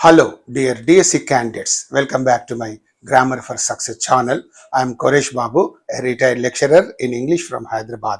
Hello, dear DSC candidates. Welcome back to my Grammar for Success channel. I am Koresh Babu, a retired lecturer in English from Hyderabad.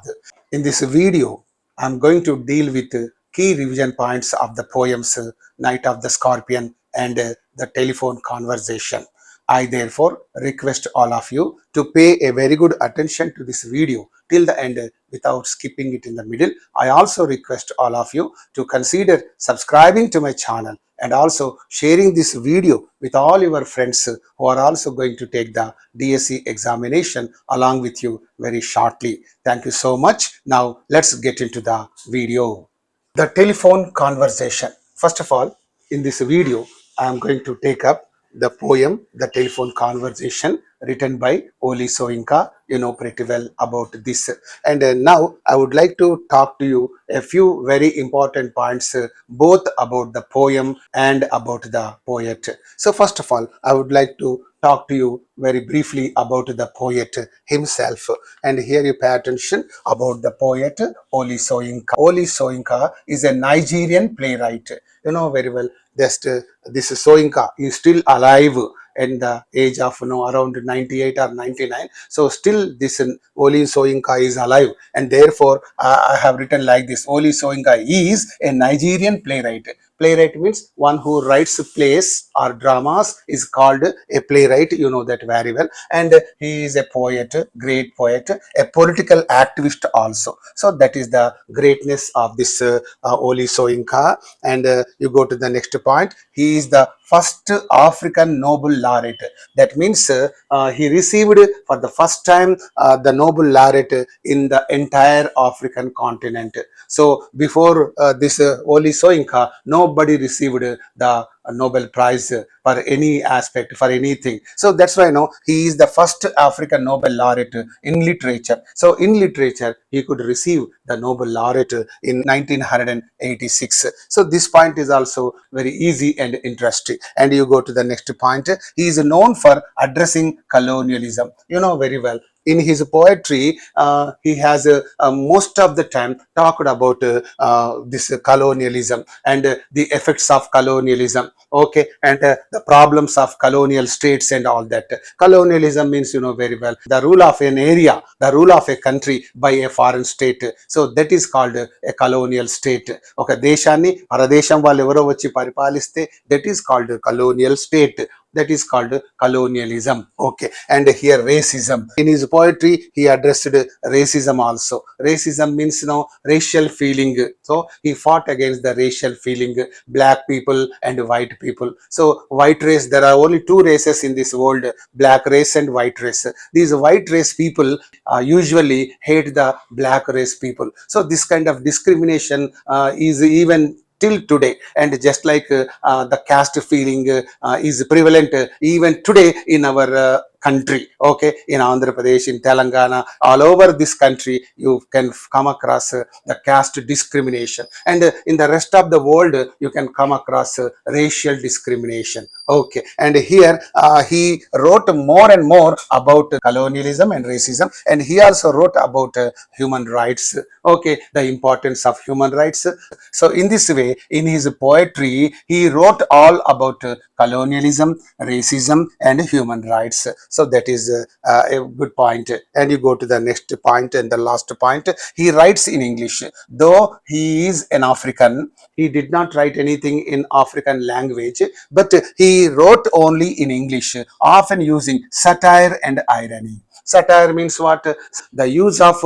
In this video, I am going to deal with key revision points of the poems Night of the Scorpion and the telephone conversation. I therefore request all of you to pay a very good attention to this video till the end without skipping it in the middle. I also request all of you to consider subscribing to my channel and also sharing this video with all your friends who are also going to take the DSC examination along with you very shortly. Thank you so much. Now let's get into the video. The telephone conversation. First of all, in this video, I am going to take up the poem, The Telephone Conversation, written by Oli Soyinka. You know pretty well about this. And now I would like to talk to you a few very important points, both about the poem and about the poet. So first of all, I would like to talk to you very briefly about the poet himself. And here you pay attention about the poet Oli Soyinka. Oli Soyinka is a Nigerian playwright. You know very well. Just this Soyinka is still alive in the age of around 98 or 99. So still this Oli Soyinka is alive, and therefore I have written like this: Oli Soyinka is a Nigerian playwright. Playwright means one who writes plays or dramas is called a playwright. You know that very well. And he is a poet, great poet, a political activist also. So that is the greatness of this Oli Soyinka. And you go to the next point. He is the first African Nobel laureate. That means he received for the first time the Nobel laureate in the entire African continent. So before this Oli Soyinka, nobody received the Nobel Prize for any aspect, for anything. So that's why he is the first African Nobel laureate in literature. So in literature, he could receive the Nobel laureate in 1986. So this point is also very easy and interesting. And you go to the next point. He is known for addressing colonialism. You know very well. In his poetry, he has most of the time talked about this colonialism and the effects of colonialism. Okay, and the problems of colonial states and all that. Colonialism means, you know very well, the rule of an area, the rule of a country by a foreign state. So that is called a colonial state. Okay, దేశాన్ని పరదేశం వాళ్ళు ఎవరో వచ్చి పరిపాలిస్తే that is called colonial state. That is called colonialism. Okay, and here racism. In his poetry, he addressed racism also. Racism means racial feeling. So he fought against the racial feeling, black people and white people. So white race, there are only two races in this world: black race and white race. These white race people usually hate the black race people. So this kind of discrimination is even till today. And just like the caste feeling is prevalent even today in our country. Okay, in Andhra Pradesh, in Telangana, all over this country, you can come across the caste discrimination. And in the rest of the world, you can come across racial discrimination. Okay, and here he wrote more and more about colonialism and racism, and he also wrote about human rights. Okay, the importance of human rights. So in this way, in his poetry, he wrote all about colonialism, racism and human rights. So that is a good point. And you go to the next point and the last point. He writes in English. Though he is an African, he did not write anything in African language, but he wrote only in English, often using satire and irony. Satire means what? The use of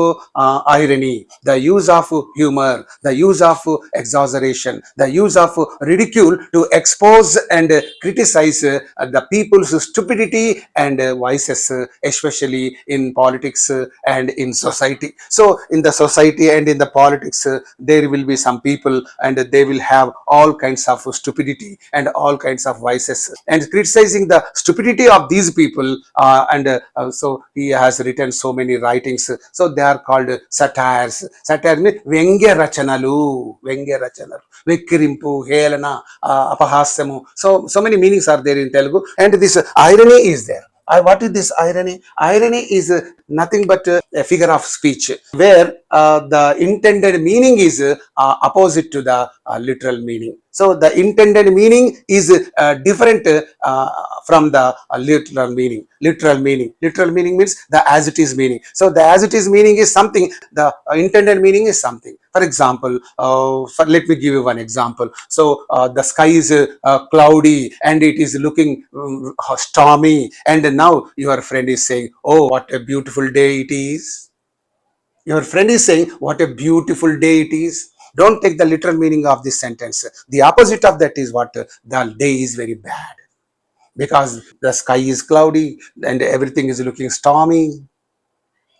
irony, the use of humor, the use of exaggeration, the use of ridicule to expose and criticize the people's stupidity and vices, especially in politics and in society. So in the society and in the politics, there will be some people and they will have all kinds of stupidity and all kinds of vices, and criticizing the stupidity of these people. And so he has written so many writings. So they are called satires. Satire means వ్యంగ్య రచనలు, వెక్కిరింపు, హేళన, అపహాస్యము. So many meanings are there in Telugu, and this irony is there. What is this irony? Irony is nothing but a figure of speech where the intended meaning is opposite to the literal meaning. So the intended meaning is different from the literal meaning. Literal meaning means the as it is meaning. So the as it is meaning is something, the intended meaning is something. For example, let me give you one example. So the sky is cloudy and it is looking stormy, and now your friend is saying, oh, what a beautiful day it is. Your friend is saying, what a beautiful day it is. Don't take the literal meaning of this sentence. The opposite of that is what? The day is very bad because the sky is cloudy and everything is looking stormy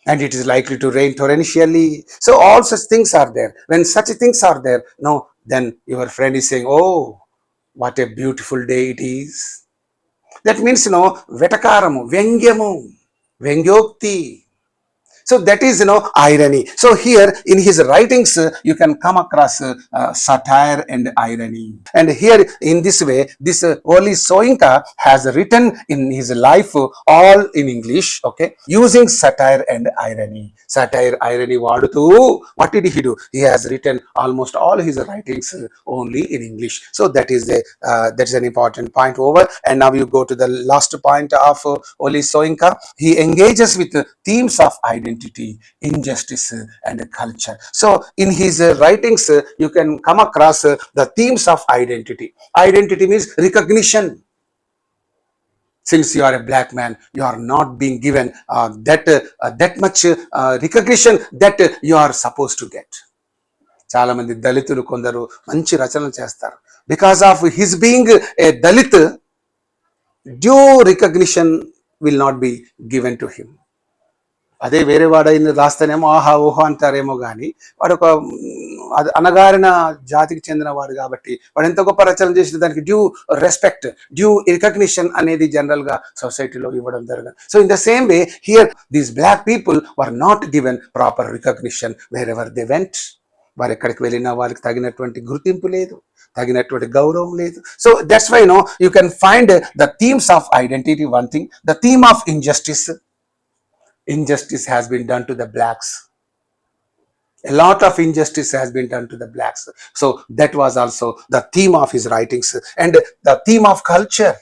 and it is likely to rain torrentially. So all such things are there. When such things are there, no, then your friend is saying, oh, what a beautiful day it is. That means, vetakaramu, vyangyamu, vyangyokti. So that is, irony. So here in his writings, you can come across satire and irony. And here in this way, this Oli Soyinka has written in his life all in English, okay, using satire and irony. Satire, irony, vadutu. What did he do? He has written almost all his writings only in English. So that is that's an important point over. And now you go to the last point of Oli Soyinka. He engages with themes of identity, injustice, and culture. So in his writings, you can come across the themes of identity. Identity means recognition. Since you are a black man, you are not being given that much recognition that you are supposed to get. చాలా మంది దళితులు కొందరు మంచి రచనలు చేస్తారు. Because of his being a Dalit, due recognition will not be given to him. అదే వేరే వాడైన రాస్తేనేమో ఆహా ఓహో అంటారేమో కానీ వాడు ఒక అనగారిన జాతికి చెందిన వాడు కాబట్టి వాడు ఎంత గొప్ప రచన చేసిన దానికి డ్యూ రెస్పెక్ట్, డ్యూ రికగ్నిషన్ అనేది జనరల్ గా సొసైటీలో ఇవ్వడం జరగదు. So in the same way here these black people were not given proper recognition wherever they went. వారు ఎక్కడికి వెళ్ళినా వారికి తగినటువంటి గుర్తింపు లేదు, తగినటువంటి గౌరవం లేదు. So that's why you can find the themes of identity. One thing, the theme of injustice has been done to the blacks. A lot of injustice has been done to the blacks. So that was also the theme of his writings. And the theme of culture,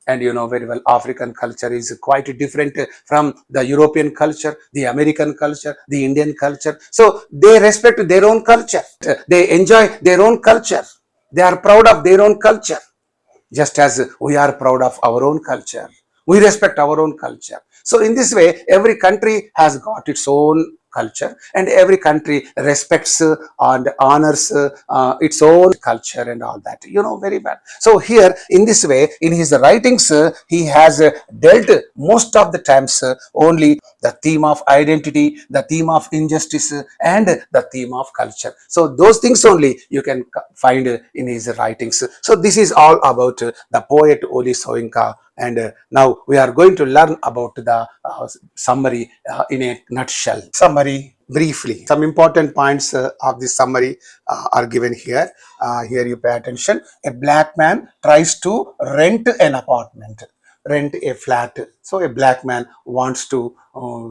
and you know very well, African culture is quite different from the European culture, the American culture, the Indian culture. So they respect their own culture, they enjoy their own culture, they are proud of their own culture, just as we are proud of our own culture. We respect our own culture. So in this way, every country has got its own culture, and every country respects and honors its own culture and all that, very well. So here in this way, in his writings, he has dealt most of the times only the theme of identity, the theme of injustice, and the theme of culture. So those things only you can find in his writings. So this is all about the poet Oli Soyinka. And now we are going to learn about the summary in a nutshell. Summary briefly. Some important points of this summary are given here. Here you pay attention. A black man tries to rent an apartment, rent a flat. So a black man wants to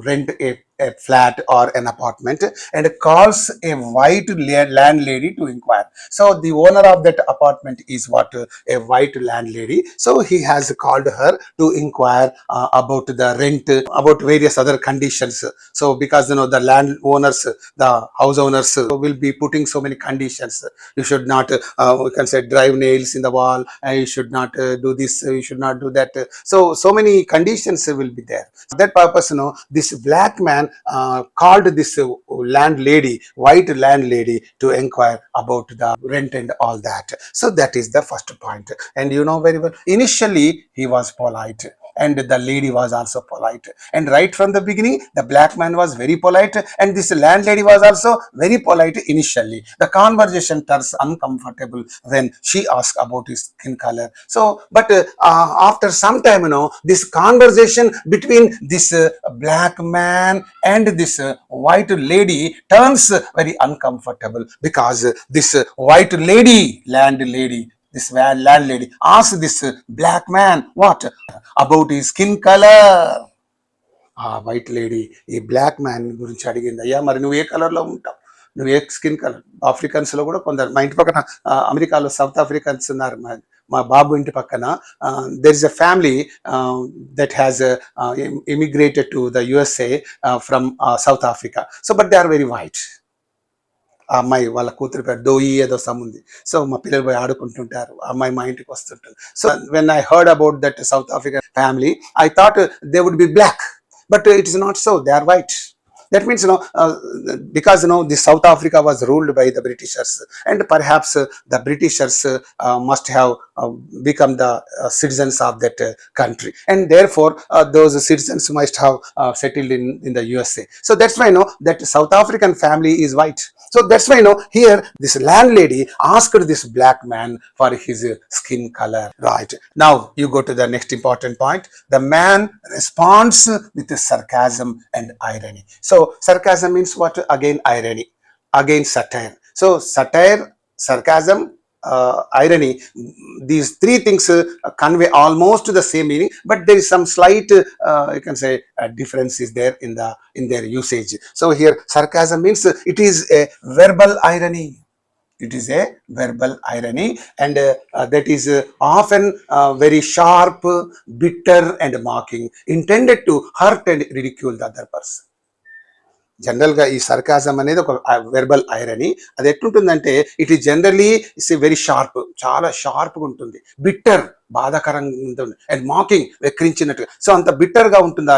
rent a flat or an apartment and calls a white landlady to inquire. So the owner of that apartment is what? A white landlady. So he has called her to inquire about the rent, about various other conditions. So because the land owners, the house owners will be putting so many conditions. You should not we can say drive nails in the wall, you should not do this, you should not do that. So many conditions will be there. For that purpose, this black man called this landlady, white landlady, to inquire about the rent and all that. So that is the first point. And you know very well, initially he was polite and the lady was also polite, and right from the beginning the black man was very polite and this landlady was also very polite. Initially the conversation turns uncomfortable when she asked about his skin color. So but after some time, this conversation between this black man and this white lady turns very uncomfortable, because this white lady, landlady, this landlady asked this black man what about his skin color. ఆ white lady ఈ black man గురించి అడిగింది, అయ్యా మరి నువ్వు ఏ కలర్లో ఉంటావు, నువ్వు ఏ స్కిన్ కలర్. ఆఫ్రికన్స్లో కూడా కొందరు, మా ఇంటి పక్కన అమెరికాలో సౌత్ ఆఫ్రికన్స్ ఉన్నారు, మా బాబు ఇంటి పక్కన. There is a family that has immigrated to the USA from South Africa. So, but they are very white. ఆ అమ్మాయి వాళ్ళ కూతురు పేరు డోయి ఏదో సమ్ ఉంది. సో మా పిల్లలు పోయి ఆడుకుంటుంటారు, ఆ అమ్మాయి మా ఇంటికి వస్తుంటుంది. So when I heard about that South African family, I thought they would be black, but it is not so. They are white. That means, because the South Africa was ruled by the Britishers, and perhaps the Britishers must have become the citizens of that country, and therefore those citizens must have settled in the USA. So that's why that South African family is white. So that's why here this landlady asked this black man for his skin color. Right, now you go to the next important point. The man responds with sarcasm and irony. So sarcasm means what? Again irony, again satire. So satire, sarcasm, irony, these three things convey almost the same meaning, but there is some slight you can say difference is there in their usage. So here sarcasm means it is a verbal irony. It is a verbal irony, and that is often very sharp, bitter and mocking, intended to hurt and ridicule the other person. జనరల్గా ఈ sarcasm అనేది ఒక verbal irony. అది ఎట్లుంటుందంటే it is generally it's very sharp, చాలా షార్ప్గా ఉంటుంది, bitter బాధాకరంగా ఉంటుంది, అండ్ మాకింగ్ వెక్రించినట్టుగా. సో అంత బిట్టర్గా ఉంటుంది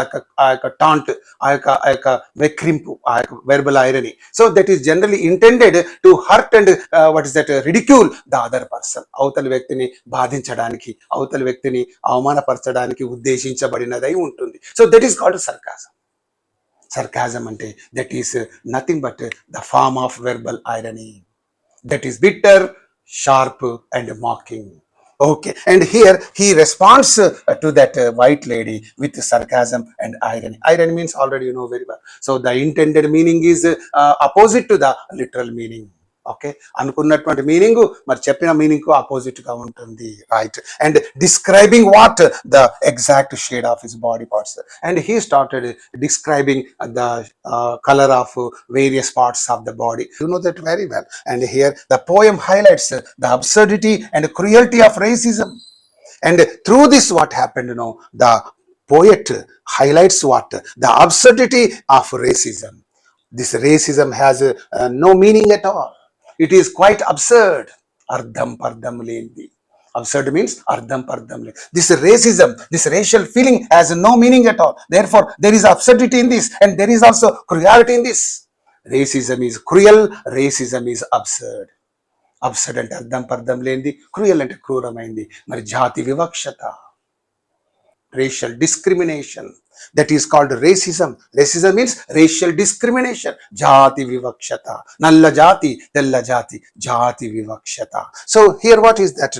ఆ యొక్క టాంట్, ఆ యొక్క వెక్రింపు, ఆ యొక్క verbal irony. So that is generally intended to hurt and what is that ridicule the other person. అవతలి వ్యక్తిని బాధించడానికి, అవతలి వ్యక్తిని అవమానపరచడానికి ఉద్దేశించబడినదై ఉంటుంది. So that is called sarcasm. Sarcasm ante that is nothing but the form of verbal irony, that is bitter, sharp and mocking. Okay, and here he responds to that white lady with sarcasm and irony. Irony means already you know very well. So the intended meaning is opposite to the literal meaning. Okay, అనుకున్నటువంటి meaning మరి చెప్పిన meaning కు opposite గా ఉంటుంది. Right, and describing what the exact shade of his body parts, and he started describing the colour of various parts of the body. You know that very well. And here the poem highlights the absurdity and cruelty of racism. And through this what happened, the poet highlights what? The absurdity of racism. This racism has no meaning at all. It is quite absurd. Ardham pardham lendi. Absurd means ardham pardham lendi. This racism, this racial feeling has no meaning at all. Therefore, there is absurdity in this, and there is also cruelty in this. Racism is cruel, racism is absurd. Absurd అంటే అర్థం పర్థం లేనిది, cruel అంటే క్రూరమైంది. మరి జాతి వివక్షత, racial discrimination, that is called racism. Racism means racial discrimination. Jati vivakshata, nalla jati, tella jati, jati vivakshata. So here what is that?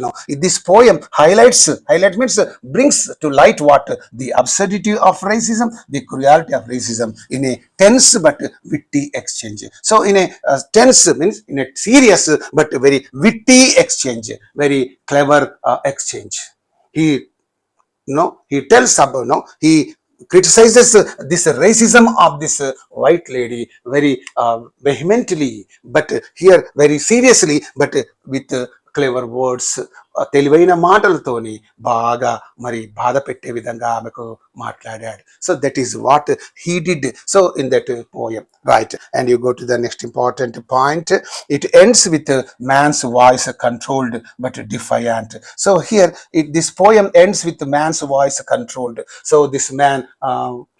This poem highlight means brings to light what? The absurdity of racism, the cruelty of racism in a tense but witty exchange. So in a tense means in a serious but very witty exchange, very clever exchange. He tells about, he criticizes this racism of this white lady very vehemently, but here very seriously, but with clever words, తెలివైన మాటలతోని బాగా మరి బాధ పెట్టే విధంగా ఆమెకు మాట్లాడాడు. So that is what he did. So in that poem, right, and you go to the next important point. It ends with man's voice controlled but defiant. So here this poem ends with man's voice controlled. So this man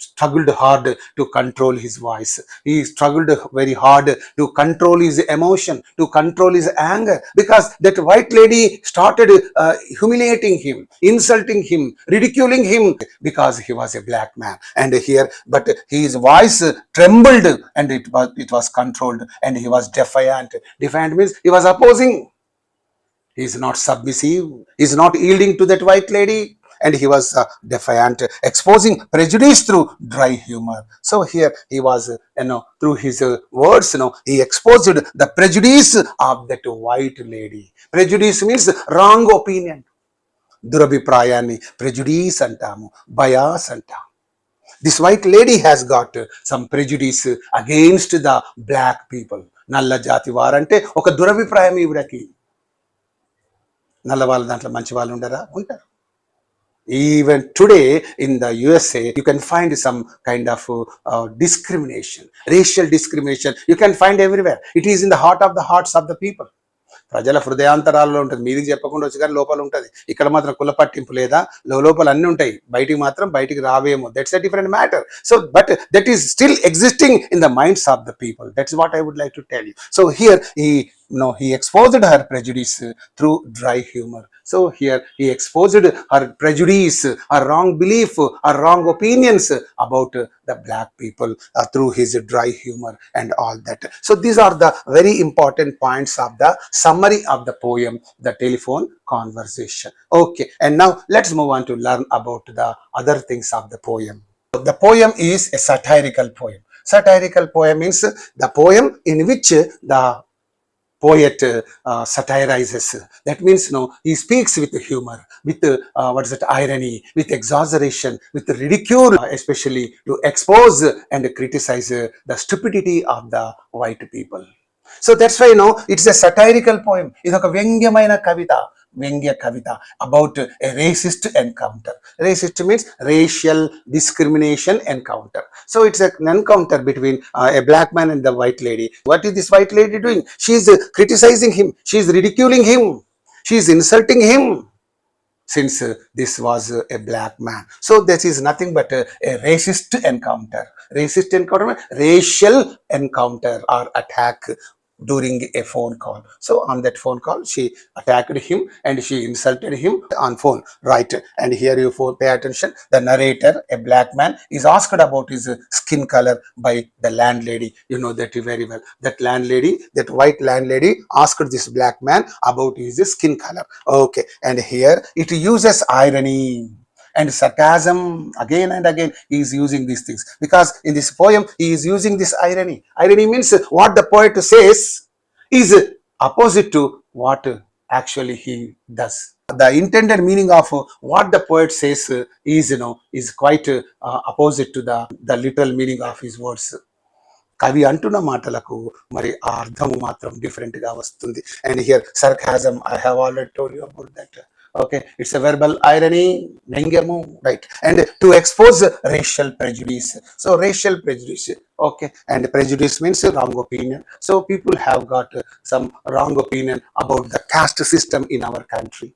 struggled hard to control his voice. He struggled very hard to control his emotion, to control his anger, because that white lady started humiliating him, insulting him, ridiculing him, because he was a black man. And here, but his voice trembled, and it was controlled, and he was defiant. Defiant means he was opposing. He is not submissive, he is not yielding to that white lady, and he was defiant, exposing prejudice through dry humor. So here he was, through his words, he exposed the prejudice of that white lady. Prejudice means wrong opinion. Durabhiprayani prejudice antamu, bias antamu. This white lady has got some prejudice against the black people, నల్ల జాతి వారంటే ఒక దురభిప్రాయం ఈవిడకి. నల్ల వాళ్ళ దాంట్లో మంచి వాళ్ళు ఉండరా? ఉంటారు. Even today in the USA, you can find some kind of discrimination, racial discrimination. You can find everywhere. It is in the heart of the hearts of the people. ప్రజల హృదయాంతరాల్లో ఉంటుంది. మీదికి చెప్పకుండా వచ్చి కానీ లోపల ఉంటుంది. ఇక్కడ మాత్రం కుల పట్టింపు లేదా, లోపల అన్నీ ఉంటాయి, బయటికి మాత్రం బయటికి రావేమో. That's a different matter. So but that is still existing in the minds of the people. That's what I would like to tell you. So here he exposed her prejudice through dry humor. So here he exposed her prejudice, her wrong belief, her wrong opinions about the black people through his dry humor and all that. So these are the very important points of the summary of the poem, the telephone conversation. Okay, and now let's move on to learn about the other things of the poem. The poem is a satirical poem. Satirical poem means the poem in which the poet satirizes. That means he speaks with humor, with irony, with exaggeration, with ridicule, especially to expose and criticize the stupidity of the white people. So that's why it's a satirical poem. It's a వ్యంగ్యమైన కవిత, వ్యంగ్య కవిత about a racist encounter. Racist means racial discrimination encounter. So it's an encounter between a black man and the white lady. What is this white lady doing? She is criticizing him, she is ridiculing him, she is insulting him, since this was a black man. So this is nothing but a racist encounter. Racist encounter, racial encounter or attack during a phone call. So on that phone call, she attacked him and she insulted him on phone, right? And here you pay attention. The narrator, a black man, is asked about his skin color by the landlady. You know that very well. That landlady, that white landlady, asked this black man about his skin color. Okay, and here it uses irony and sarcasm again and again. He is using these things because in this poem he is using this irony. Irony means what the poet says is opposite to what actually he does. The intended meaning of what the poet says is quite opposite to the literal meaning of his words. కవి అంటున్న మాటలకు మరి ఆ అర్థము మాత్రం different గా వస్తుంది. And here sarcasm, I have already told you about that. Okay, it's a verbal irony, వ్యంగ్యము, right? And to expose racial prejudice. So racial prejudice, okay, and prejudice means wrong opinion. So people have got some wrong opinion about the caste system in our country,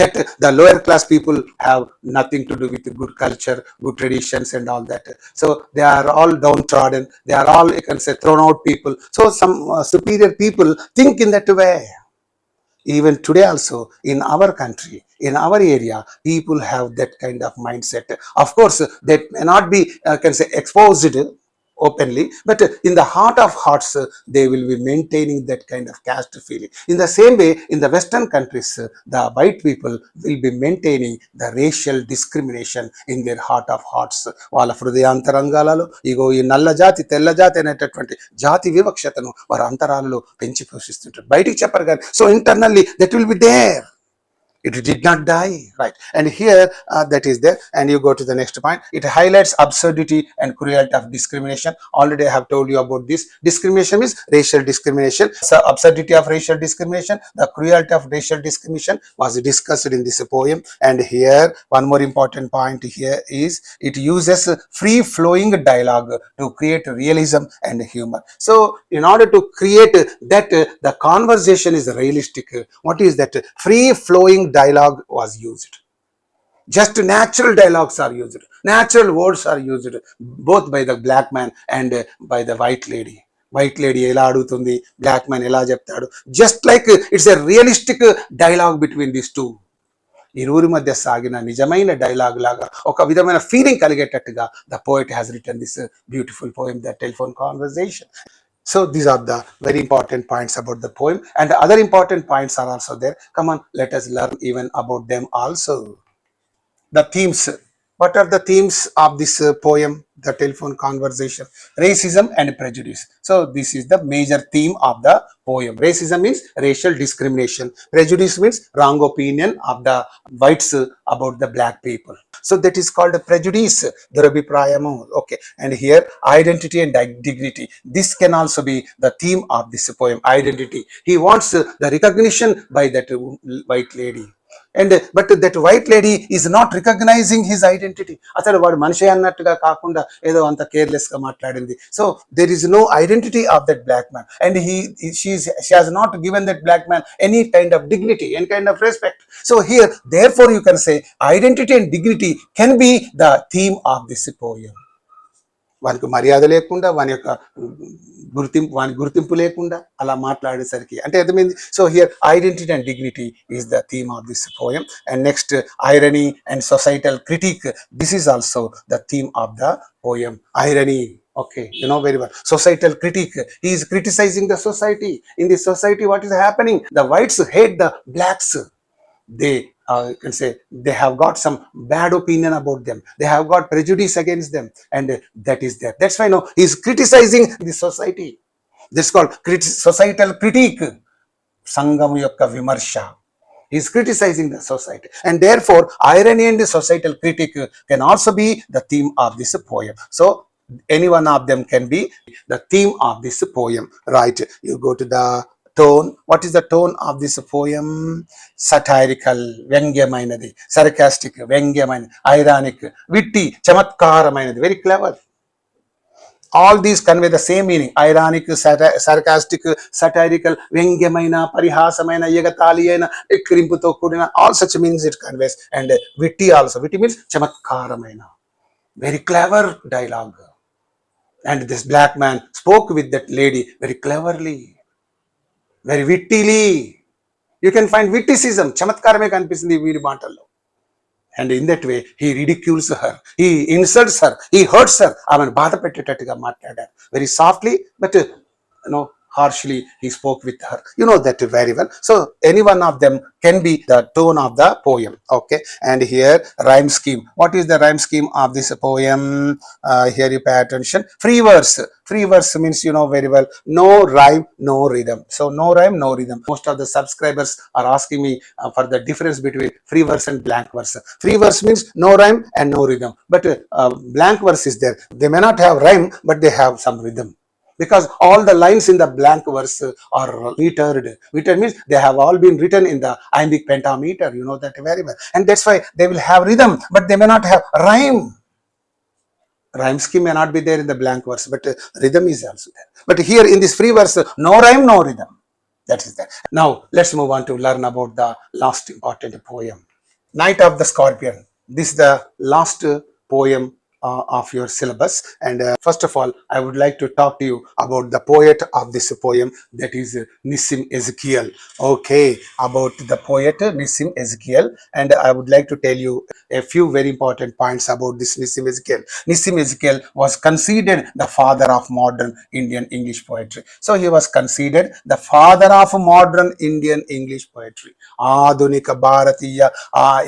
that the lower class people have nothing to do with good culture, good traditions and all that. So they are all downtrodden, they are all, you can say, thrown out people. So some superior people think in that way. Even today also in our country, in our area, people have that kind of mindset. Of course that may not be can say exposed openly, but in the heart of hearts they will be maintaining that kind of caste feeling. In the same way, in the western countries, the white people will be maintaining the racial discrimination in their heart of hearts. వాళ్ళ హృదయాంతరంగాలలో ఇగో ఈ నల్ల జాతి తెల్ల జాతి అనేటటువంటి జాతి వివక్షతను వారి అంతరాలలో పెంచి పోషిస్తుంటారు. బయటికి చెప్పరు కానీ so internally that will be there. It did not die, right? And here that is there. And you go to the next point. It highlights absurdity and cruelty of discrimination. Already I have told you about this. Discrimination means racial discrimination. So absurdity of racial discrimination, the cruelty of racial discrimination was discussed in this poem. And here one more important point here is it uses free flowing dialogue to create realism and humor. So in order to create that the conversation is realistic, what is that? Free flowing dialogue was used. Just natural dialogues are used, natural words are used, both by the black man and by the white lady. White lady ఎలా అడుగుతుంది, black man ఎలా చెప్తాడు, just like it's a realistic dialogue between this two. ఇరువురి మధ్య సాగిన నిజమైన dialogue లాగా ఒక విధమైన ఫీలింగ్ కలిగేటట్టుగా the poet has written this beautiful poem, the telephone conversation. So these are the very important points about the poem, and the other important points are also there. Come on, let us learn even about them also. The themes. What are the themes of this poem, the telephone conversation? Racism and prejudice. So this is the major theme of the poem. Racism means racial discrimination. Prejudice means wrong opinion of the whites about the black people. So that is called a prejudice. Durabhiprayamu. Okay. And here identity and dignity. This can also be the theme of this poem. Identity. He wants the recognition by that white lady. And but that white lady is not recognizing his identity. అసలు వాడు మనిషి అన్నట్టుగా కాకుండా ఏదో అంత careless గా మాట్లాడింది. So there is no identity of that black man, and she has not given that black man any kind of dignity, any kind of respect. So here, therefore, you can say identity and dignity can be the theme of this poem. వానికి మర్యాద లేకుండా వాని గుర్తింపు లేకుండా అలా మాట్లాడేసరికి అంటే అర్థమైంది. So here identity and dignity is the theme of this poem. And next irony and societal critic, this is also the theme of the poem. Irony, okay, you know very well. Societal critique, he is criticizing the society. In the society, what is happening? The whites hate the blacks. They you can say they have got some bad opinion about them. They have got prejudice against them, and that is there. That's why no, he is criticizing the society. This is called societal critique. Sangam yokka vimarsha. He is criticizing the society, and therefore irony and the societal critique can also be the theme of this poem. So any one of them can be the theme of this poem, right? You go to the tone. What is the tone of this poem? Satirical, వ్యంగ్యమైనది, sarcastic, వ్యంగ్యమైనది, ironic, witty, చమత్కారమైనది, very clever. All these convey the same meaning. Ironic, sarcastic, satirical, వ్యంగ్యమైన, పరిహాసమైన, ఎగతాళి అయిన, ఎక్కిరింపుతో కూడిన, all such meanings it conveys. And witty also. Witty means చమత్కారమైన, very clever dialogue. And this black man spoke with that lady very cleverly, very wittily. You can find witticism, చమత్కారమే కనిపిస్తుంది వీడి మాటల్లో. And in that way, he ridicules her, he insults her, he hurts her. ఆమెను బాధ పెట్టేటట్టుగా మాట్లాడారు. Very softly, but harshly he spoke with her. You know that very well. So any one of them can be the tone of the poem. Okay. And here rhyme scheme. What is the rhyme scheme of this poem? Here you pay attention. Free verse. Free verse means you know very well, no rhyme, no rhythm. So no rhyme, no rhythm. Most of the subscribers are asking me for the difference between free verse and blank verse. Free verse means no rhyme and no rhythm, but blank verse is there. They may not have rhyme, but they have some rhythm, because all the lines in the blank verse are metered. Metered means they have all been written in the iambic pentameter. You know that very well. And that's why they will have rhythm, but they may not have rhyme. Rhyme scheme may not be there in the blank verse, but rhythm is also there. But here in this free verse, no rhyme, no rhythm. That is there. Now let's move on to learn about the last important poem, Night of the Scorpion. This is the last poem of your syllabus. And first of all, I would like to talk to you about the poet of this poem, that is Nissim Ezekiel. Okay, about the poet Nissim Ezekiel, and I would like to tell you a few very important points about this Nissim Ezekiel. Nissim Ezekiel was considered the father of modern Indian English poetry. So he was considered the father of modern Indian English poetry. Adunika Bharatiya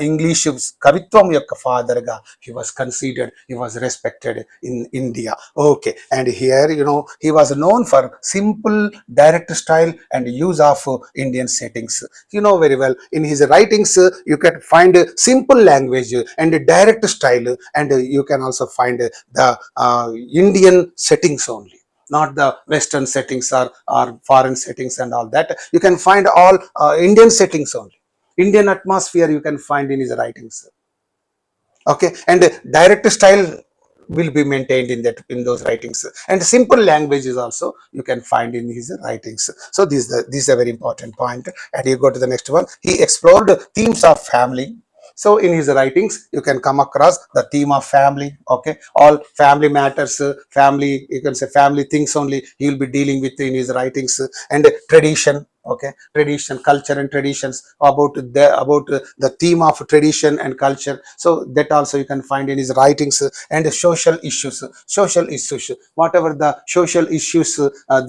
English kavitvam yokka father ga he was considered, he was respected in India. Okay, and here you know he was known for simple direct style and use of Indian settings. You know very well, in his writings you can find simple language and direct style, and you can also find the Indian settings only, not the Western settings or foreign settings and all that. You can find all Indian settings only. Indian atmosphere you can find in his writings. Okay, and direct style will be maintained in those writings, and simple languages also you can find in his writings. So this is a very important point. And you go to the next one. He explored themes of family. So in his writings you can come across the theme of family. Okay, all family matters, family, you can say family things only he will be dealing with in his writings. And tradition, Okay, tradition, culture and traditions, about the theme of tradition and culture. So that also you can find in his writings. And social issues, whatever the social issues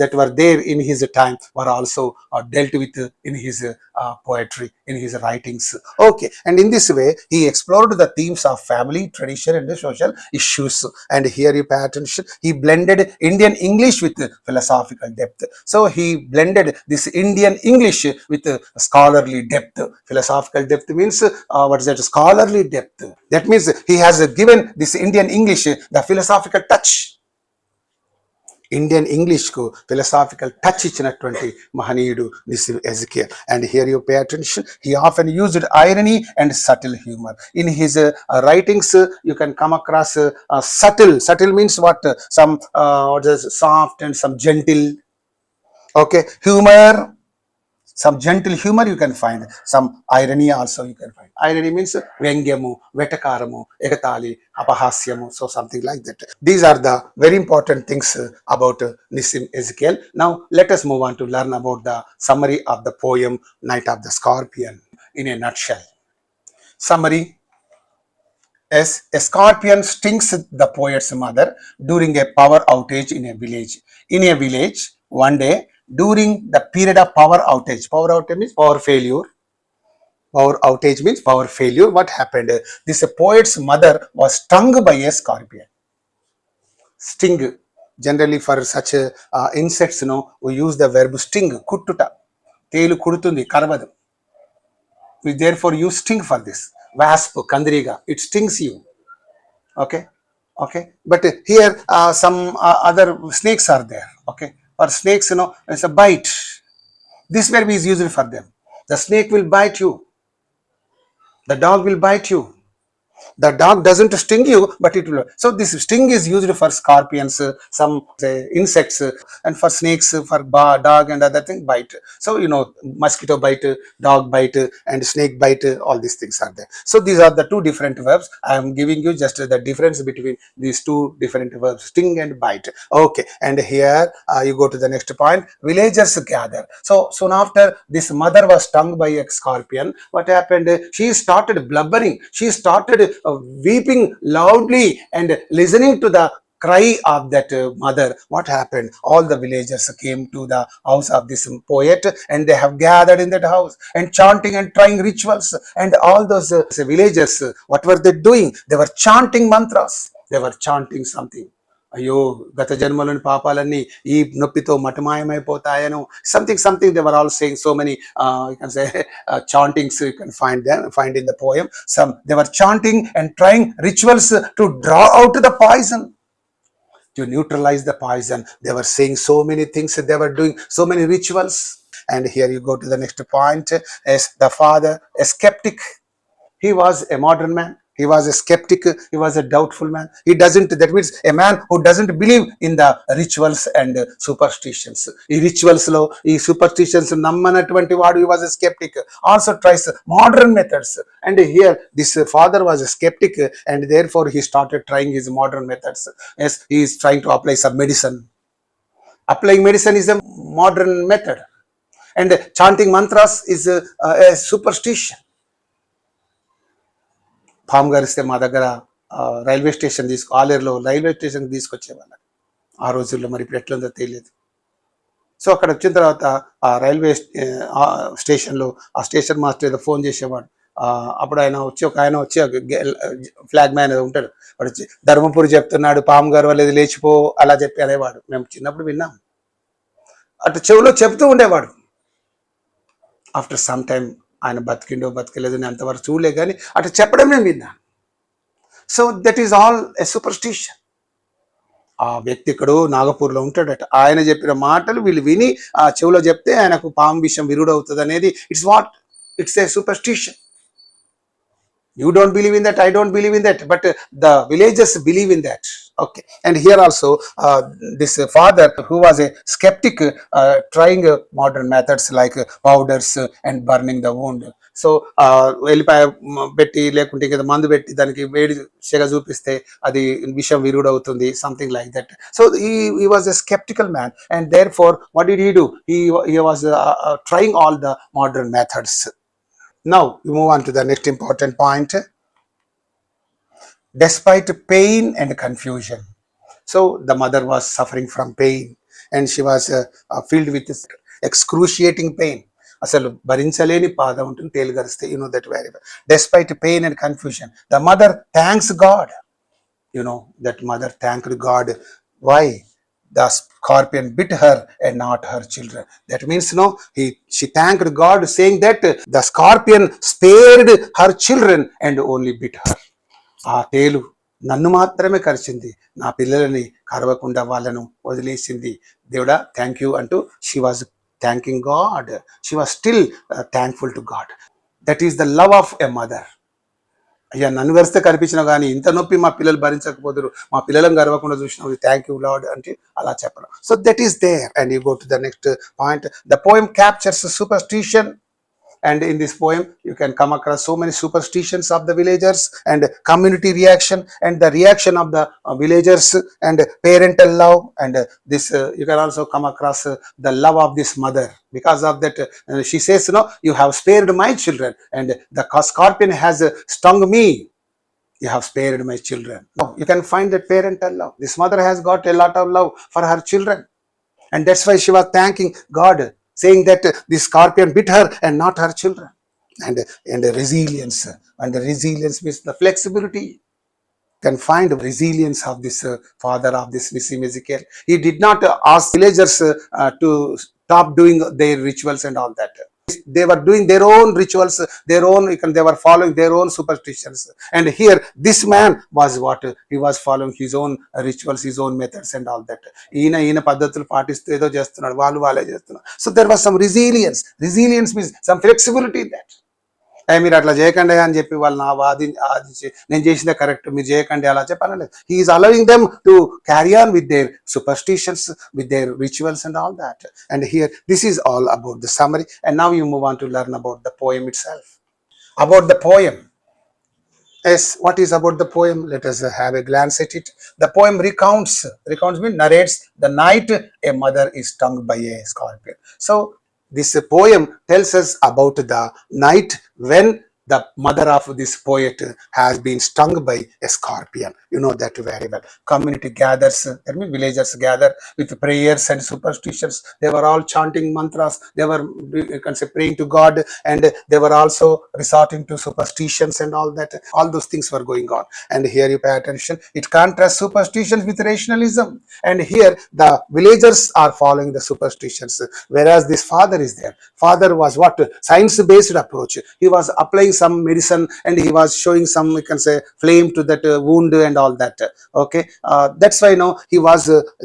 that were there in his time were also dealt with in his poetry, in his writings. Okay, and in this way he explored the themes of family, tradition and the social issues. And here you pay attention, he blended Indian English with philosophical depth. So he blended this Indian English with scholarly depth. Philosophical depth means what is that? Scholarly depth. That means he has given this Indian English the philosophical touch. Indian English కు philosophical touch ఇచ్చినటువంటి మహనీయుడు Nissim Ezekiel. And here you pay attention, he often used irony and subtle humour in his writings. You can come across subtle means what, some soft and some gentle. Okay, humor, some gentle humor you can find, some irony also you can find. Irony means వ్యంగ్యము, వెటకారము, ఎగతాళి, అపహాస్యము, so something like that. These are the very important things about Nissim Ezekiel. Now let us move on to learn about the summary of the poem Night of the Scorpion in a nutshell. Summary: as a scorpion stings the poet's mother during a power outage in a village. In a village, one day, during the period of power outage means power failure. Power outage means power failure. What happened? This poet's mother was stung by a scorpion. Sting. Generally for such insects, we use the verb sting. Kuttuta. Telu kudutundi, karvadu. We therefore use sting for this. Wasp, kandriga, it stings you. Okay, but here some other snakes are there. Okay, for snakes, it's a bite. This verb is used for them. The snake will bite you, the dog will bite you. The dog doesn't sting you, but it will. So this sting is used for scorpions, some insects, and for snakes, for dog and other thing bite. So mosquito bite, dog bite, and snake bite, all these things are there. So these are the two different verbs. I am giving you just the difference between these two different verbs, sting and bite. Okay, and here you go to the next point. Villagers gather. So soon after this mother was stung by a scorpion, what happened? She started blubbering. She started weeping loudly and listening to the cry of that mother. What happened? All the villagers came to the house of this poet, and they have gathered in that house and chanting and trying rituals. And all those villagers, what were they doing? They were chanting mantras. They were chanting something. అయ్యో గత జన్మలోని పాపాలన్నీ ఈ నొప్పితో మటమాయమైపోతాయను, something they were all saying so many you can say chantings you can find in the poem. Some they were chanting and trying rituals to draw out the poison, to neutralize the poison. They were saying so many things, they were doing so many rituals. And here you go to the next point. As the father, a skeptic, he was a modern man. He was a skeptic. He was a doubtful man. That means a man who doesn't believe in the rituals and superstitions. ఈ rituals లో, ఈ superstitions నమ్మనటువంటి వాడు, he was a skeptic. Also tries modern methods. And here this father was a skeptic, and therefore he started trying his modern methods. Yes, he is trying to apply some medicine. Applying medicine is a modern method, and chanting mantras is a superstition. పాము గరిస్తే మా దగ్గర railway station ఆలేరులో railway station తీసుకొచ్చేవాళ్ళం ఆ రోజుల్లో. మరి ఇప్పుడు ఎట్లందో తెలియదు. So అక్కడ వచ్చిన తర్వాత ఆ రైల్వే స్టేషన్లో ఆ స్టేషన్ మాస్టర్ ఏదో ఫోన్ చేసేవాడు. అప్పుడు ఒక ఆయన వచ్చి ఫ్లాగ్ మ్యాన్ ఉంటాడు, వాడు వచ్చి ధర్మపురి చెప్తున్నాడు, పాము గారు వాళ్ళది లేచిపో అలా చెప్పి అనేవాడు. మేము చిన్నప్పుడు విన్నాం. అటు చెవులో చెప్తూ ఉండేవాడు. ఆఫ్టర్ సమ్ టైమ్ ఆయన బతికిండో బతికలేదు నేను అంతవరకు చూడలే, కానీ అటు చెప్పడం నేను విన్నాను. So that is all a superstition. ఆ వ్యక్తి ఇక్కడ నాగపూర్లో ఉంటాడట. ఆయన చెప్పిన మాటలు వీళ్ళు విని ఆ చెవులో చెప్తే ఆయనకు పాము విషయం విరుడవుతుంది అనేది it's a superstition. You don't believe in that, I don't believe in that, but the villagers believe in that. Okay, and here also this father who was a skeptic trying modern methods like powders and burning the wound. So వెళ్ళిపాయ పెట్టి లేకుంటే కదా మందు పెట్టి దానికి వేడి సెగ చూపిస్తే అది విషం విరుగుడు అవుతుంది, something like that. So he was a skeptical man, and therefore what did he do? He was trying all the modern methods. Now you move on to the next important point. Despite pain and confusion, so the mother was suffering from pain and she was filled with this excruciating pain. అసలు భరించలేని బాధ ఉంటుంది తేలుగరిస్తే, you know that very well. Despite pain and confusion, the mother thanks God. You know that mother thanked God. Why? The scorpion bit her and not her children. That means, no, she thanked God, saying that the scorpion spared her children and only bit her. ఆ తేలు నన్ను మాత్రమే కరిచింది, నా పిల్లలని కరవకుండా వాళ్ళను వదిలేసింది. దేవుడా thank you అంటూ she was thanking God. She was still thankful to God. That is the love of a mother. అయ్యా నన్ను గరిస్తే కనిపించినా కానీ ఇంత నొప్పి మా పిల్లలు భరించకపోదురు, మా పిల్లలను గర్వకుండా చూసినావు, థ్యాంక్ యూ లార్డ్ అంటే అలా చెప్పడం. So that is there. And you go to the next point. The poem captures superstition. And in this poem you can come across so many superstitions of the villagers and community reaction and the reaction of the villagers and parental love, and this you can also come across the love of this mother. Because of that she says, no, you have spared my children and the scorpion has stung me, you have spared my children. Now you can find that parental love. This mother has got a lot of love for her children, and that's why she was thanking God, saying that the scorpion bit her and not her children. And resilience, and the resilience means the flexibility. You can find the resilience of this father of this Nissim Ezekiel. He did not ask villagers to stop doing their rituals and all that. They were doing their own rituals, their own, they were following their own superstitions. And here this man was what? He was following his own rituals, his own methods and all that. ఈయన పద్ధతులు పాటిస్తూ ఏదో చేస్తున్నాడు, వాళ్ళే చేస్తున్నారు. So there was some resilience. Resilience means some flexibility in that. మీరు అట్లా చేయకండి అని చెప్పి వాళ్ళు నా వాదించి నేను చేసిందే కరెక్ట్, మీరు చేయకండి అలా చెప్పాలని. He is allowing them to carry on with their superstitions, with their rituals and all that. And here this is all about the summary. And now you move on to learn about the poem it self. About the poem. Yes, what is about the poem? Let us have a glance at it. The poem recounts means narrates the night a mother is stung by a scorpion. So this poem tells us about the night when the mother of this poet has been stung by a scorpion. You know that very well. Community gathers, that means villagers gather with prayers and superstitions. They were all chanting mantras. They were, you can say, praying to God, and they were also resorting to superstitions and all that. All those things were going on. And here you pay attention. It contrasts superstitions with rationalism. And here the villagers are following the superstitions, whereas this father is there. Father was what? Science-based approach. He was applying some medicine and he was showing some, you can say, flame to that wound and all that. Okay, that's why now he was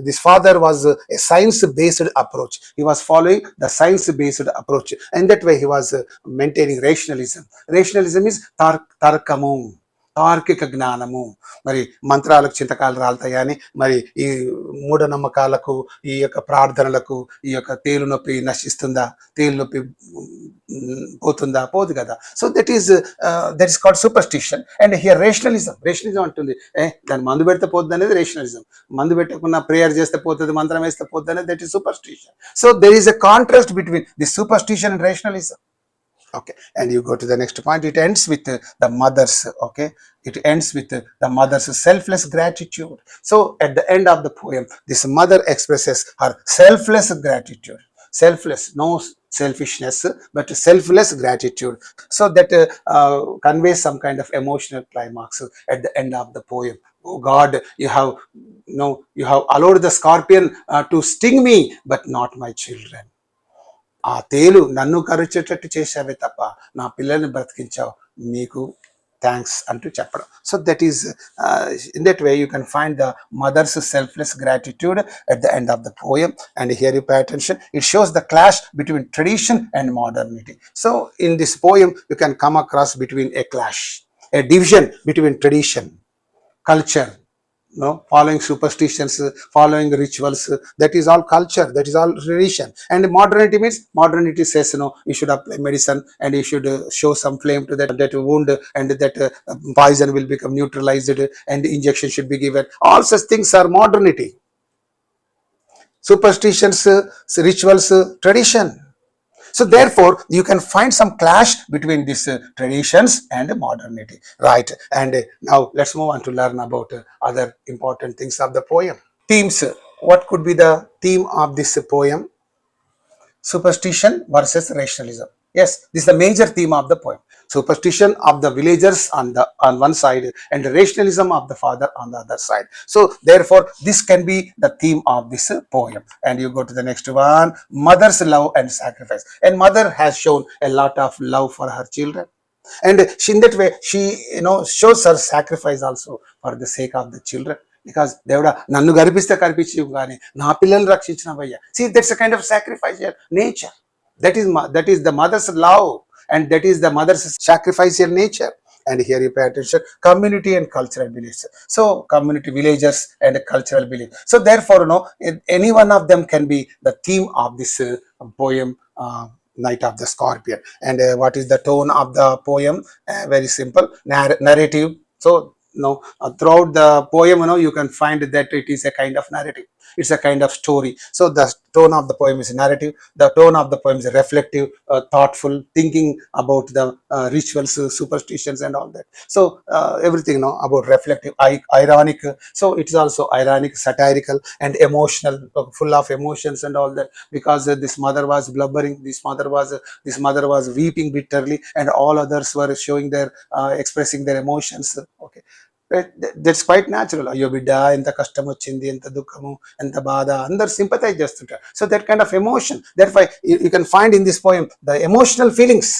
this father was a science-based approach. He was following the science-based approach, and that way he was maintaining rationalism. Rationalism is tarkamu, తార్కిక జ్ఞానము. మరి మంత్రాలకు చింతకాలు రాలుతాయని, మరి ఈ మూఢనమ్మకాలకు, ఈ యొక్క ప్రార్థనలకు ఈ యొక్క తేలు నొప్పి నశిస్తుందా, తేలు నొప్పి పోతుందా? పోదు కదా. So that is called superstition. And here rationalism అంటుంది, దాన్ని మందు పెడితే పోతుంది అనేది రేషనలిజం. మందు పెట్టకుండా ప్రేయర్ చేస్తే పోతుంది, మంత్రం వేస్తే పోతుంది అనేది that is superstition. So there is a contrast between the superstition and rationalism. Okay, and you go to the next point. It ends with the mother's, okay, it ends with the mother's selfless gratitude. So at the end of the poem, this mother expresses her selfless gratitude. Selfless, no selfishness, but selfless gratitude. So that conveys some kind of emotional climax at the end of the poem. Oh God, you have allowed the scorpion to sting me, but not my children. ఆ తేలు నన్ను కరిచేటట్టు చేశావే తప్ప నా పిల్లల్ని బ్రతికించావు, నీకు thanks అంటూ చెప్పడం. So that is in that way you can find the mother's selfless gratitude at the end of the poem. And here you pay attention, it shows the clash between tradition and modernity. So in this poem you can come across between a clash, a division between tradition, culture, no, following superstitions, following rituals, that is all culture, that is all tradition. And modernity means, modernity says, you should apply medicine and you should show some flame to that wound, and that poison will become neutralized and injection should be given. All such things are modernity. Superstitions, rituals, tradition. So therefore, you can find some clash between these traditions and modernity, right? And now let's move on to learn about other important things of the poem. Themes. What could be the theme of this poem? Superstition versus rationalism. Yes, this is the major theme of the poem. Superstition of the villagers on one side and rationalism of the father on the other side. So therefore, this can be the theme of this poem. And you go to the next one, mother's love and sacrifice. And mother has shown a lot of love for her children. And in that way, she shows her sacrifice also for the sake of the children. Because దేవుడా నన్ను గర్భిస్తే కర్పించి కానీ నా పిల్లల్ని రక్షించినవయ్యా. See, that's a kind of sacrifice here, nature. That is the mother's love, and that is the mother's sacrifice here, nature. And here you pay attention, community and cultural beliefs. So community, villagers and cultural beliefs. So therefore, any one of them can be the theme of this poem, Night of the Scorpion. And what is the tone of the poem? Very simple, narrative. So throughout the poem, you can find that it is a kind of narrative. It's a kind of story. So the tone of the poem is narrative. The tone of the poem is reflective, thoughtful, thinking about the rituals, superstitions, and all that. So everything, about reflective, ironic. So it is also ironic, satirical, and emotional, full of emotions and all that. Because this mother was blubbering, this mother was weeping bitterly, and all others were showing their expressing their emotions. Okay. That's quite natural. అయ్యో బిడ్డ ఎంత కష్టం వచ్చింది, ఎంత దుఃఖము, ఎంత బాధ, అందరు సింపథైజ్ చేస్తుంటారు. So that kind of emotion, that why you can find in this poem the emotional feelings,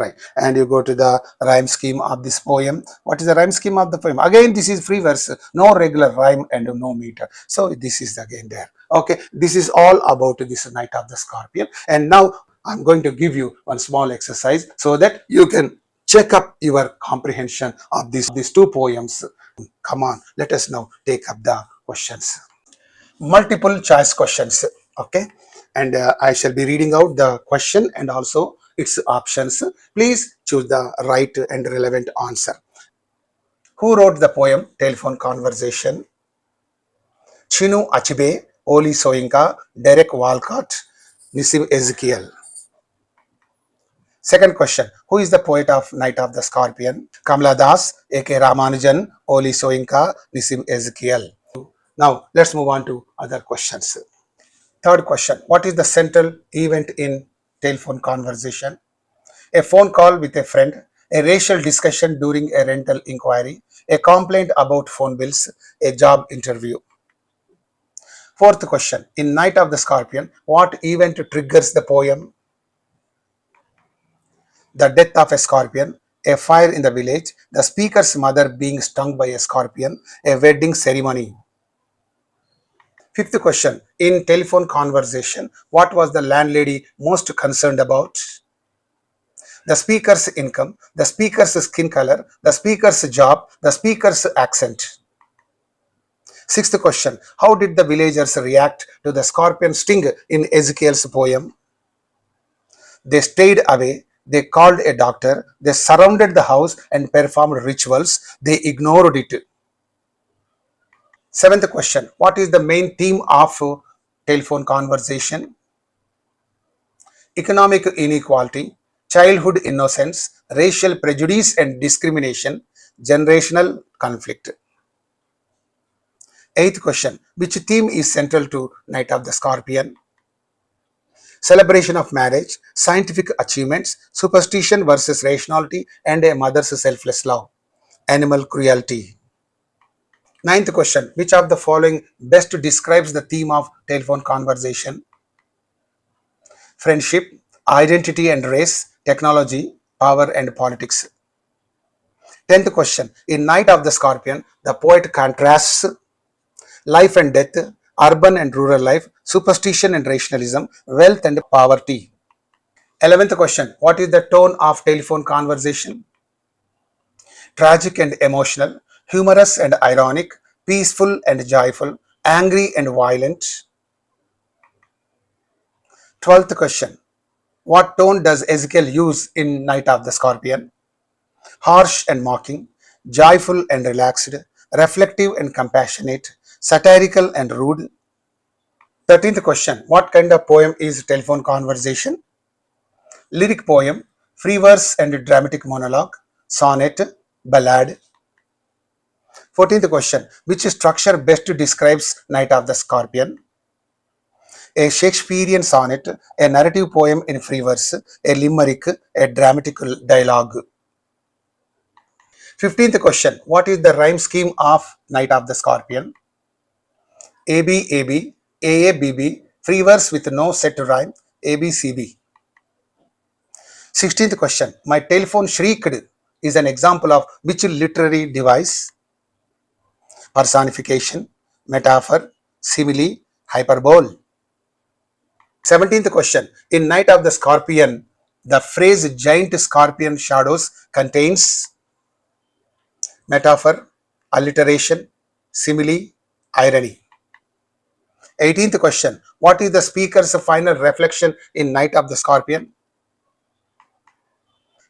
right? And you go to the rhyme scheme of this poem. What is the rhyme scheme of the poem? Again, this is free verse, no regular rhyme and no meter. So this is again there. Okay, this is all about this Night of the Scorpion. And now I'm going to give you one small exercise so that you can check up your comprehension of these two poems. Come on, let us now take up the questions. Multiple choice questions. Okay, and I shall be reading out the question and also its options. Please choose the right and relevant answer. Who wrote the poem Telephone Conversation? Chinu Achebe, Oli Soyinka, Derek Walcott, Nissim Ezekiel. Second question, who is the poet of Night of the Scorpion? Kamala Das, A.K. Ramanujan, Oli Soyinka, Nissim Ezekiel. Now, let's move on to other questions. Third question, what is the central event in Telephone Conversation? A phone call with a friend, a racial discussion during a rental inquiry, a complaint about phone bills, a job interview. Fourth question, in Night of the Scorpion, what event triggers the poem? The death of a scorpion, a fire in the village, the speaker's mother being stung by a scorpion, a wedding ceremony. Fifth question, in Telephone Conversation, what was the landlady most concerned about? The speaker's income, the speaker's skin color, the speaker's job, the speaker's accent. Sixth question, how did the villagers react to the scorpion sting in Ezekiel's poem? They stayed away, they called a doctor, they surrounded the house and performed rituals, they ignored it. Seventh question, what is the main theme of Telephone Conversation? Economic inequality, childhood innocence, racial prejudice and discrimination, generational conflict. Eighth question, which theme is central to Night of the Scorpion? Celebration of marriage, scientific achievements, superstition versus rationality, and a mother's selfless love, animal cruelty. Ninth question, which of the following best describes the theme of Telephone Conversation? Friendship, identity and race, technology, power and politics. 10th question, in Night of the Scorpion, the poet contrasts life and death, urban and rural life, superstition and rationalism, wealth and poverty. 11th question, what is the tone of Telephone Conversation? Tragic and emotional, humorous and ironic, peaceful and joyful, angry and violent. 12th question. What tone does Ezekiel use in Night of the Scorpion? Harsh and mocking, joyful and relaxed, reflective and compassionate, satirical and rude. 13th question. What kind of poem is Telephone Conversation? Lyric poem, free verse and dramatic monologue, sonnet, ballad. 14th question. Which structure best describes Night of the Scorpion? A Shakespearean sonnet, a narrative poem in free verse, a limerick, a dramatical dialogue. 15th question. What is the rhyme scheme of Night of the Scorpion? AB, AB, AA, BB, free verse with no set rhyme, ABCB. 16th question. My telephone shrieked is an example of which literary device? Personification, metaphor, simile, hyperbole. 17th question. In Night of the Scorpion, the phrase giant scorpion shadows contains metaphor, alliteration, simile, irony. 18th question. What is the speaker's final reflection in Night of the Scorpion?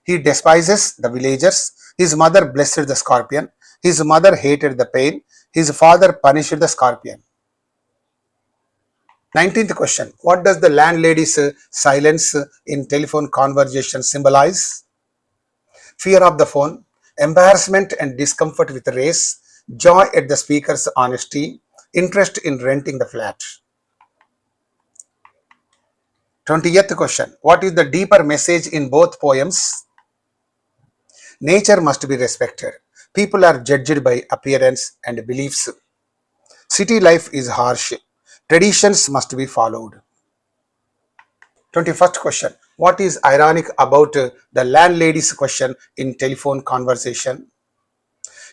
He despises the villagers. His mother blessed the scorpion. His mother hated the pain. His father punished the scorpion. 19th question. What does the landlady's silence in telephone conversation symbolize? Fear of the phone, embarrassment and discomfort with race, joy at the speaker's honesty, interest in renting the flat. 20th question. What is the deeper message in both poems? Nature must be respected. People are judged by appearance and beliefs. City life is harsh. Traditions must be followed. 21st question. What is ironic about the landlady's question in telephone conversation?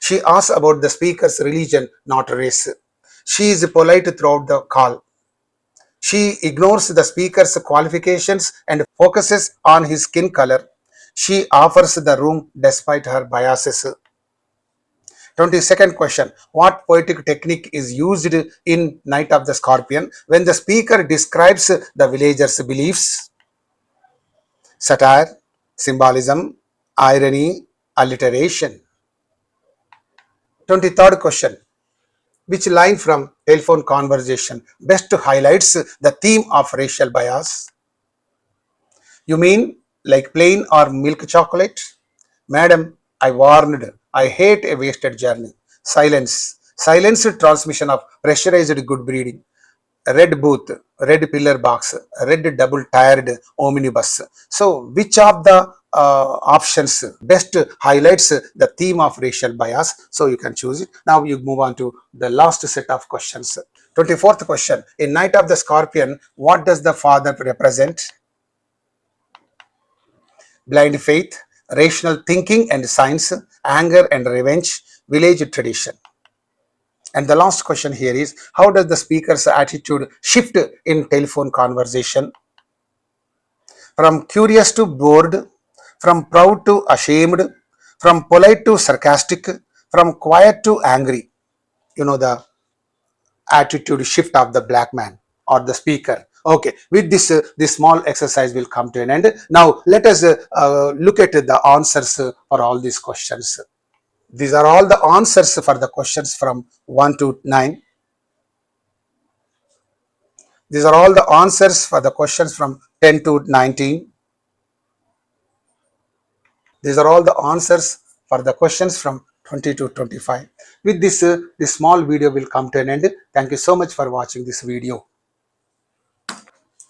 She asks about the speaker's religion, not race. She is polite throughout the call. She ignores the speaker's qualifications and focuses on his skin color. She offers the room despite her biases. 22nd question. What poetic technique is used in Night of the Scorpion when the speaker describes the villagers' beliefs? Satire, symbolism, irony, alliteration. 23rd question. Which line from telephone conversation best highlights the theme of racial bias? You mean like plain or milk chocolate? Madam, I warned. I hate a wasted journey. Silence. Silenced transmission of pressurized good breeding. Red booth, red pillar box, red double tired omnibus. So, which of the options best highlights the theme of racial bias? So, you can choose it. Now, you move on to the last set of questions. 24th question. In Night of the Scorpion, what does the father represent? Blind faith, rational thinking and science, anger and revenge, village tradition. And the last question here is, how does the speaker's attitude shift in telephone conversation? From curious to bored, from proud to ashamed, from polite to sarcastic, from quiet to angry. You know the attitude shift of the black man or the speaker. Okay, with this small exercise will come to an end. Now let us look at the answers for all these questions. These are all the answers for the questions from 1 to 9. These are all the answers for the questions from 10 to 19. These are all the answers for the questions from 20 to 25. With this small video will come to an end. Thank you so much for watching this video.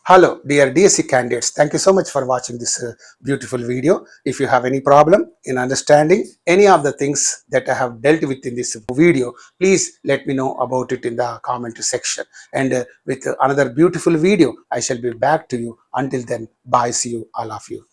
Hello, dear DSC candidates. Thank you so much for watching this beautiful video. If you have any problem in understanding any of the things that I have dealt with in this video, please let me know about it in the comment section. And with another beautiful video, I shall be back to you. Until then, bye. See you, all of you.